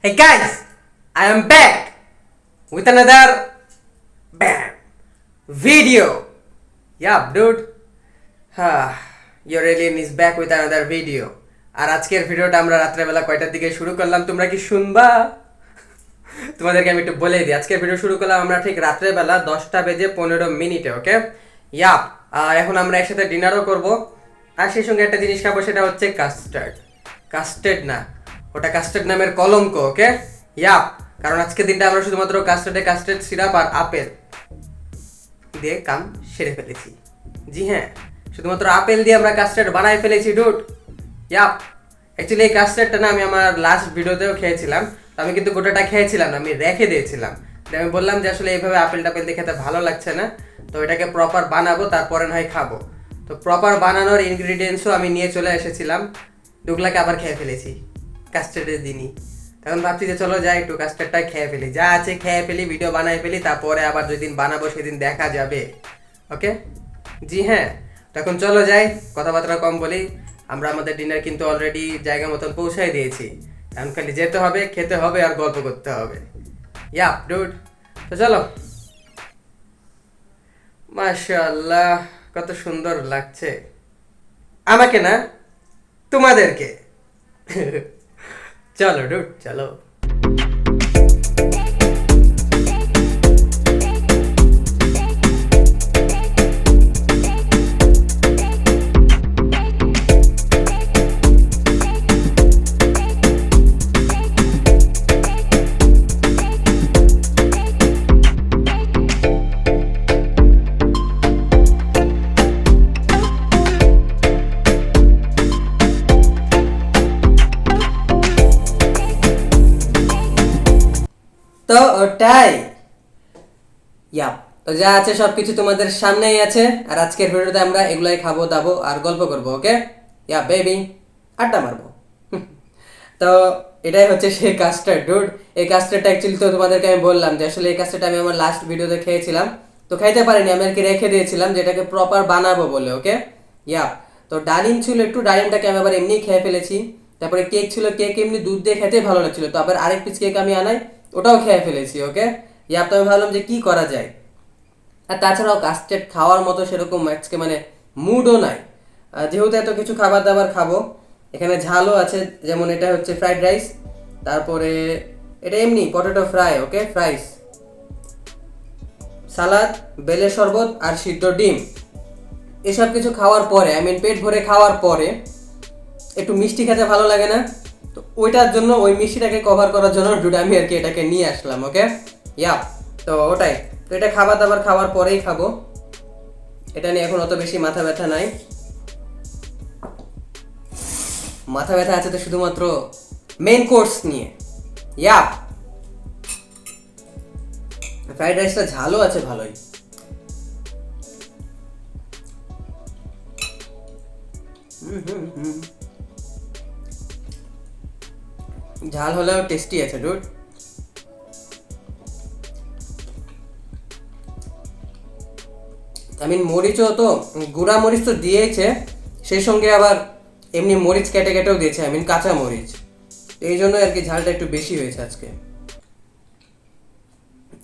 Hey guys, I am back with another bam video. Yeah, dude. Your alien is back with another video. আর আজকের ভিডিওটা আমরা রাত্রেবেলা কয়টার দিকে শুরু করলাম তোমরা কি শুনবা? তোমাদেরকে আমি একটু বলে দিই, আজকের ভিডিও শুরু করলাম আমরা ঠিক রাত্রেবেলা 10:15 ওকে? ইয়াপ। আর এখন আমরা একসাথে ডিনারও করব, আর সেই সঙ্গে একটা জিনিস খাবো, সেটা হচ্ছে কাস্টার্ড। কাস্টার্ড না, ওটা কাস্টার্ড নামের কলঙ্ক, ওকে? ইয়াপ। কারণ আজকের দিনটা আমরা শুধুমাত্র কাস্টার্ড সিরাপ আর আপেল দিয়ে কাম সেরে ফেলেছি। জি হ্যাঁ, শুধুমাত্র আপেল দিয়ে আমরা কাস্টার্ড বানাই ফেলেছি ডুড। ইয়াপ। অ্যাকচুয়ালি এই কাস্টার্ডটা না আমি আমার লাস্ট ভিডিওতেও খেয়েছিলাম, আমি কিন্তু গোটাটা খেয়েছিলাম না, আমি রেখে দিয়েছিলাম। আমি বললাম যে আসলে এইভাবে আপেল টাপেল দিয়ে খেতে ভালো লাগছে না, তো এটাকে প্রপার বানাবো, তারপরে নয় খাবো। তো প্রপার বানানোর ইনগ্রিডিয়েন্টসও আমি নিয়ে চলে এসেছিলাম, দুগলাকে আবার খেয়ে ফেলেছি কাস্টার্ডের দিনই। তখন ভাবছি যে চলো যাই একটু কাস্টার্ডটা খেয়ে ফেলি, যা আছে খেয়ে ফেলি, ভিডিও বানাই ফেলি, তারপরে আবার যেদিন বানাবো সেদিন দেখা যাবে। ওকে? জি হ্যাঁ, তখন চলো যাই, কথাবার্তা কম বলি। আমরা আমাদের ডিনার কিন্তু অলরেডি জায়গা মতন পৌঁছাই দিয়েছি, এখন খালি যেতে হবে, খেতে হবে আর গল্প করতে হবে। ইয়াপ ডুড, তো চলো। মাশাআল্লাহ, কত সুন্দর লাগছে আমাকে না, তোমাদেরকে। চলো ডুড, চলো। তো ওটাই, ইয়াপ। তো যা আছে সবকিছু তোমাদের সামনেই আছে, আর আজকের ভিডিওতে আমরা এগুলাই খাবো দাবো আর গল্প করবো, ওকে? ইয়া বেবি, আড্ডা মারবো। তো এটাই হচ্ছে সেই কাস্টার্ড ডুড। এই কাস্টার্ডটা অ্যাকচুয়ালি তো তোমাদেরকে আমি বললাম যে আসলে এই কাস্টার্ডটা আমি আমার লাস্ট ভিডিওতে খেয়েছিলাম, তো খাইতে পারিনি, আমি আর কি রেখে দিয়েছিলাম যেটাকে প্রপার বানাবো বলে, ওকে? ইয়াপ। তো ডালিম ছিল একটু, ডালিমটাকে আমি আবার এমনি খেয়ে ফেলেছি। তারপরে কেক ছিল, কেক এমনি দুধ দিয়ে খেতে ভালো লাগছিল, তো আবার আরেক পিস কেক আমি আনাই, ওটাও খেয়ে ফেলেছি, ওকে? ইয়াপ। তো আমি ভাবলাম যে কি করা যায়, আর তাছাড়াও কাস্টার্ড খাওয়ার মতো সেরকম আজকে মানে মুডও নাই। যেহেতু এত কিছু খাবার দাবার খাবো, এখানে ঝালও আছে, যেমন এটা হচ্ছে ফ্রাইড রাইস, তারপরে এটা এমনি পটেটো ফ্রাই, ওকে? ফ্রাইস, সালাদ, বেলের শরবত আর সিদ্ধ ডিম। এসব কিছু খাওয়ার পরে, আই মিন পেট ভরে খাওয়ার পরে একটু মিষ্টি খেতে ভালো লাগে না? তো ওইটার জন্য, ওই মিষ্টিটাকে কভার করার জন্য ডুড আমি আর কি এটাকে নিয়ে আসলাম, ওকে? ইয়াপ। তো ওটাই, তো এটা খাবার দাবার খাওয়ার পরেই খাবো, এটা নিয়ে এখন অত বেশি মাথা ব্যথা নাই। মাথা ব্যথা আছে তো শুধুমাত্র মেইন কোর্স নিয়ে। ইয়াপ। ফ্রাইড রাইসটা ঝালও আছে ভালোই। ঝাল হলেও টেস্টি আছে ডুড। আই মিন মরিচও তো, গুঁড়া মরিচ তো দিয়েছে, সেই সঙ্গে আবার এমনি মরিচ কেটে কেটেও দিয়েছে, আই মিন কাঁচা মরিচ, এই জন্য আর কি ঝালটা একটু বেশি হয়েছে আজকে।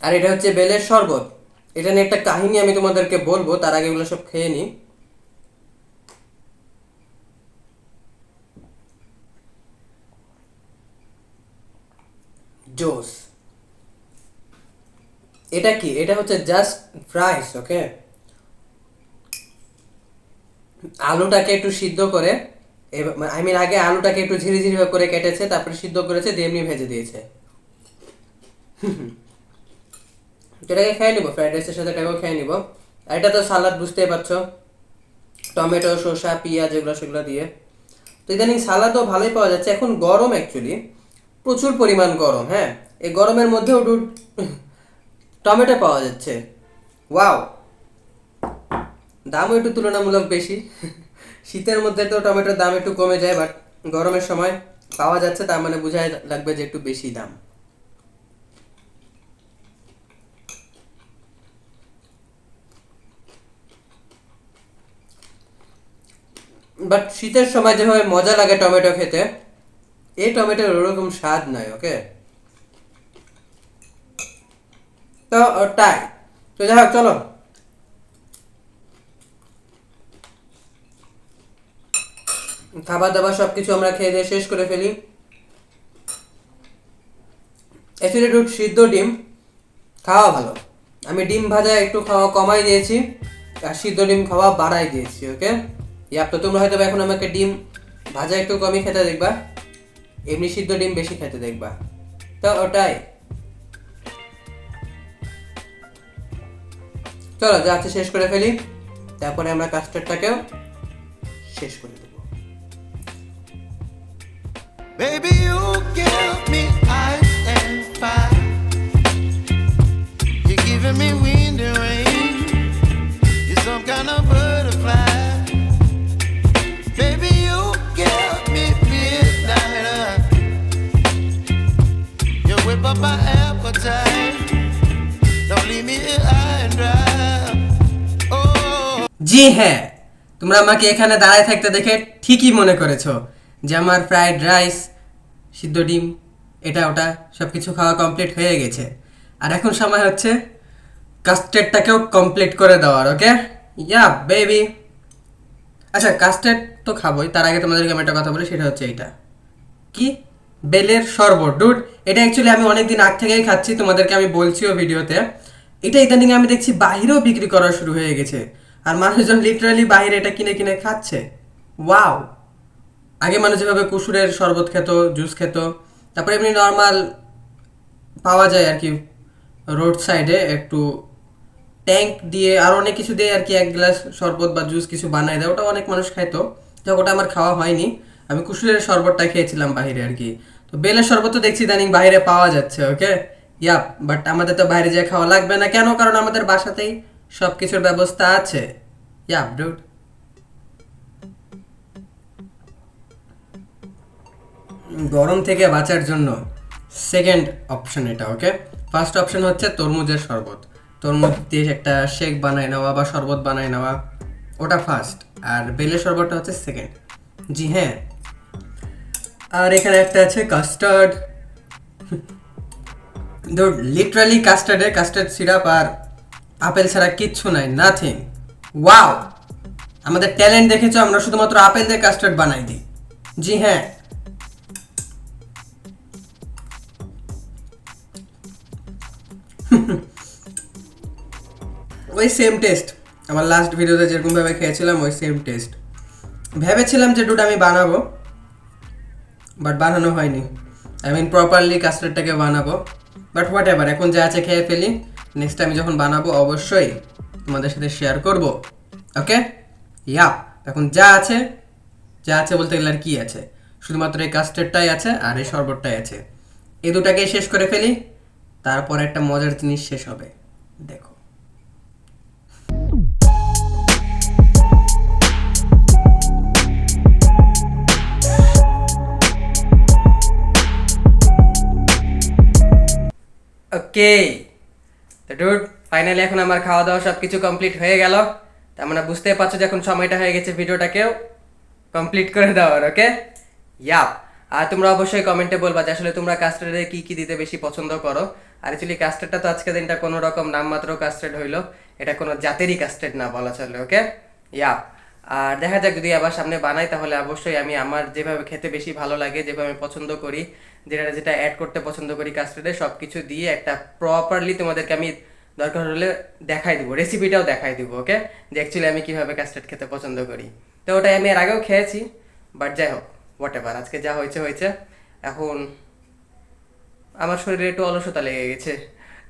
আর এটা হচ্ছে বেলের শরবত, এটা নিয়ে একটা কাহিনী আমি তোমাদেরকে বলবো, তার আগে এগুলো সব খেয়ে নিই। জোস। এটা কি, এটা হচ্ছে জাস্ট ফ্রাইস, ওকে? আলুটাকে একটু সিদ্ধ করে, আই মিন আগে আলুটাকে একটু ঝিরিঝিরি করে কেটেছে, তারপরে সিদ্ধ করেছে, দিয়ে এমনি ভেজে দিয়েছে। এটাকে খেয়ে নিবো, ফ্রাইড রাইসের সাথে এটাকেও খেয়ে নিবো। আর এটা তো সালাদ, বুঝতেই পারছো, টমেটো, শসা, পেঁয়াজ এগুলো সেগুলো দিয়ে। তো ইদানিং সালাদও ভালোই পাওয়া যাচ্ছে, এখন গরম অ্যাকচুয়ালি, প্রচুর পরিমাণ গরম। হ্যাঁ, এই গরমের মধ্যেও টমেটো পাওয়া যাচ্ছে, ওয়াও। দামও একটু তুলনামূলক বেশি। শীতের মধ্যে তো টমেটোর দাম একটু কমে যায়, বাট গরমের সময় পাওয়া যাচ্ছে, তার মানে বোঝাই লাগবে যে একটু বেশি দাম। বাট শীতের সময় যেভাবে মজা লাগে টমেটো খেতে, এই টমেটোর ওরকম স্বাদ নাই, ওকে? তো টাই। তো যাই হোক, চলো খাবার দাবার সব কিছু আমরা খেয়ে দিয়ে শেষ করে ফেলি। অ্যাকচুয়ালি একটু সিদ্ধ ডিম খাওয়া ভালো। আমি ডিম ভাজা একটু খাওয়া কমাই দিয়েছি আর সিদ্ধ ডিম খাওয়া বাড়াই দিয়েছি। ওকে ইয়াপ, তো তোমরা হয়তো এখন আমাকে ডিম ভাজা একটু কমই খেতে দেখবা, এমনি সিদ্ধ ডিম বেশি খেতে দেখবা। তো ওটাই, চলো যা আছে শেষ করে ফেলি, তারপরে আমরা কাস্টার্ডটাকেও শেষ করে দেবো। Baby, you give me ice and fire. You're giving me wind and rain. You're some kind of butterfly. Baby, you give me midnight. You whip up my appetite. Don't leave me here high and dry. Oh. জি হ্যাঁ, তোমরা আমাকে এখানে দাঁড়ায় থাকতে দেখে ঠিকই মনে করেছো যে আমার ফ্রাইড রাইস, সিদ্ধ ডিম, এটা ওটা সব কিছু খাওয়া কমপ্লিট হয়ে গেছে। আর এখন সময় হচ্ছে কাস্টার্ডটাকেও কমপ্লিট করে দেওয়ার। ওকে ইয়া বেবি। আচ্ছা, কাস্টার্ড তো খাবোই, তার আগে তোমাদেরকে আমি একটা কথা বলি, সেটা হচ্ছে এইটা কি, বেলের শরবত। ডুড, এটা অ্যাকচুয়ালি আমি অনেকদিন আগ থেকেই খাচ্ছি, তোমাদেরকে আমি বলছিও ভিডিওতে। এটা ইদানিং আমি দেখছি বাহিরেও বিক্রি করা শুরু হয়ে গেছে, আর মানুষজন লিটারালি বাইরে এটা কিনে কিনে খাচ্ছে। ওয়াও! আগে মানুষ যেভাবে কুসুরের শরবত খেত, জুস খেত, তারপরে এমনি নর্মাল পাওয়া যায় আর কি রোড সাইডে, একটু ট্যাঙ্ক দিয়ে আর অনেক কিছু দিয়ে আর কি এক গ্লাস শরবত বা জুস কিছু বানায় দেয়, ওটা অনেক মানুষ খাইতো। তো ওটা আমার খাওয়া হয়নি, আমি কুসুরের শরবতটা খেয়েছিলাম বাইরে আর কি। তো বেলের শরবত তো দেখছি ইদানিং বাইরে পাওয়া যাচ্ছে। ওকে ইয়াপ, বাট আমাদের তো বাইরে যেয়ে খাওয়া লাগবে না। কেন? কারণ আমাদের বাসাতেই সব কিছুর ব্যবস্থা আছে। Yup dude. গরম থেকে বাঁচার জন্য সেকেন্ড অপশন এটা। ওকে, ফার্স্ট অপশন হচ্ছে তরমুজের শরবত, তরমুজ দিয়ে একটা শেক বানায় নেওয়া বা শরবত বানায় নেওয়া, ওটা ফার্স্ট। আর বেলের শরবতটা হচ্ছে সেকেন্ড। জি হ্যাঁ, আর এখানে একটা আছে কাস্টার্ড। লিটারালি কাস্টার্ডে কাস্টার্ড সিরাপ আর আপেল ছাড়া কিচ্ছু নাই, নাথিং। ওয়াও! আমাদের ট্যালেন্ট দেখেছো, আমরা শুধুমাত্র আপেল দিয়ে কাস্টার্ড বানাই দিই। জি হ্যাঁ, ওই সেম টেস্ট আমার লাস্ট ভিডিওতে যেরকমভাবে খেয়েছিলাম, ওই সেম টেস্ট। ভেবেছিলাম যে ডুড আমি বানাবো, বাট বানানো হয়নি। আই মিন প্রপারলি কাস্টার্ডটাকে বানাবো, বাট হোয়াট এভার, এখন যা আছে খেয়ে ফেলি। নেক্সট টাইম যখন বানাবো অবশ্যই তোমাদের সাথে শেয়ার করব। ওকে ইয়াপ, এখন যা আছে, যা আছে বলতে গেলে আর কি আছে, শুধুমাত্র এই কাস্টার্ডটাই আছে আর এই শরবতটাই আছে। এই দুটাকে শেষ করে ফেলি, তারপর একটা মজার জিনিস শেষ হবে, দেখো। ওকে তো ডুড, ফাইনালি এখন আমার খাওয়া দাওয়া সব কিছু কমপ্লিট হয়ে গেল। তার মানে বুঝতেই পারছো যে এখন সময়টা হয়ে গেছে ভিডিওটাকেও কমপ্লিট করে দেওয়ার। ওকে ইয়াপ, আর তোমরা অবশ্যই কমেন্টে বলবা যে আসলে তোমরা কাস্টার্ডে কি কি দিতে বেশি পছন্দ করো। আর অ্যাকচুয়ালি কাস্টার্ডটা তো আজকের দিনটা কোনো রকম নামমাত্র কাস্টার্ড হইলো, এটা কোনো জাতেরই কাস্টার্ড না বলা চলে। ওকে ইয়াপ, আর দেখা যাক যদি আবার সামনে বানাই তাহলে অবশ্যই আমি আমার যেভাবে খেতে বেশি ভালো লাগে, যেভাবে আমি পছন্দ করি, যেটা যেটা অ্যাড করতে পছন্দ করি কাস্টার্ডে, সব কিছু দিয়ে একটা প্রপারলি তোমাদেরকে আমি দরকার হলে দেখাই দিব, রেসিপিটাও দেখাই দিব। ওকে, যে অ্যাকচুয়ালি আমি কীভাবে কাস্টার্ড খেতে পছন্দ করি। তো ওটাই আমি এর আগেও খেয়েছি, বাট যাই হোক হোয়াট এভার, আজকে যা হয়েছে হয়েছে। এখন আমার শরীরে একটু অলসতা লেগে গেছে,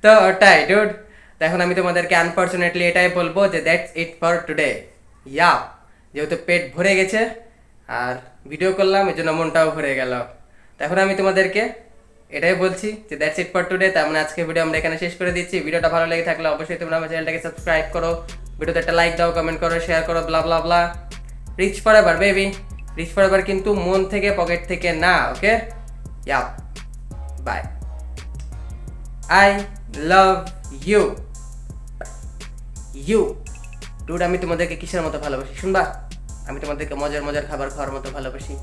তো ওটাই ডুড। তো এখন আমি তোমাদেরকে আনফর্চুনেটলি এটাই বলবো যে দ্যাটস ইট ফর টুডে। ইয়া, যেহেতু পেট ভরে গেছে আর ভিডিও করলাম, এই জন্য মনটাও ভরে গেল। তো এখন আমি তোমাদেরকে এটাই বলছি যে দ্যাটস ইট ফর টুডে। তার মানে আজকে ভিডিও আমরা এখানে শেষ করে দিচ্ছি। ভিডিওটা ভালো লেগে থাকলে অবশ্যই তোমরা আমার চ্যানেলটাকে সাবস্ক্রাইব করো, ভিডিওতে একটা লাইক দাও, কমেন্ট করো, শেয়ার করো, blah blah blah. Rich forever baby, rich forever, কিন্তু মন থেকে পকেট থেকে না। Okay yup, bye, I love you you dude. আমি তোমাদেরকে কিসের মতো ভালোবাসি শুনবা? আমি তোমাদেরকে মজার মজার খাবার খাওয়ার মতো ভালোবাসি।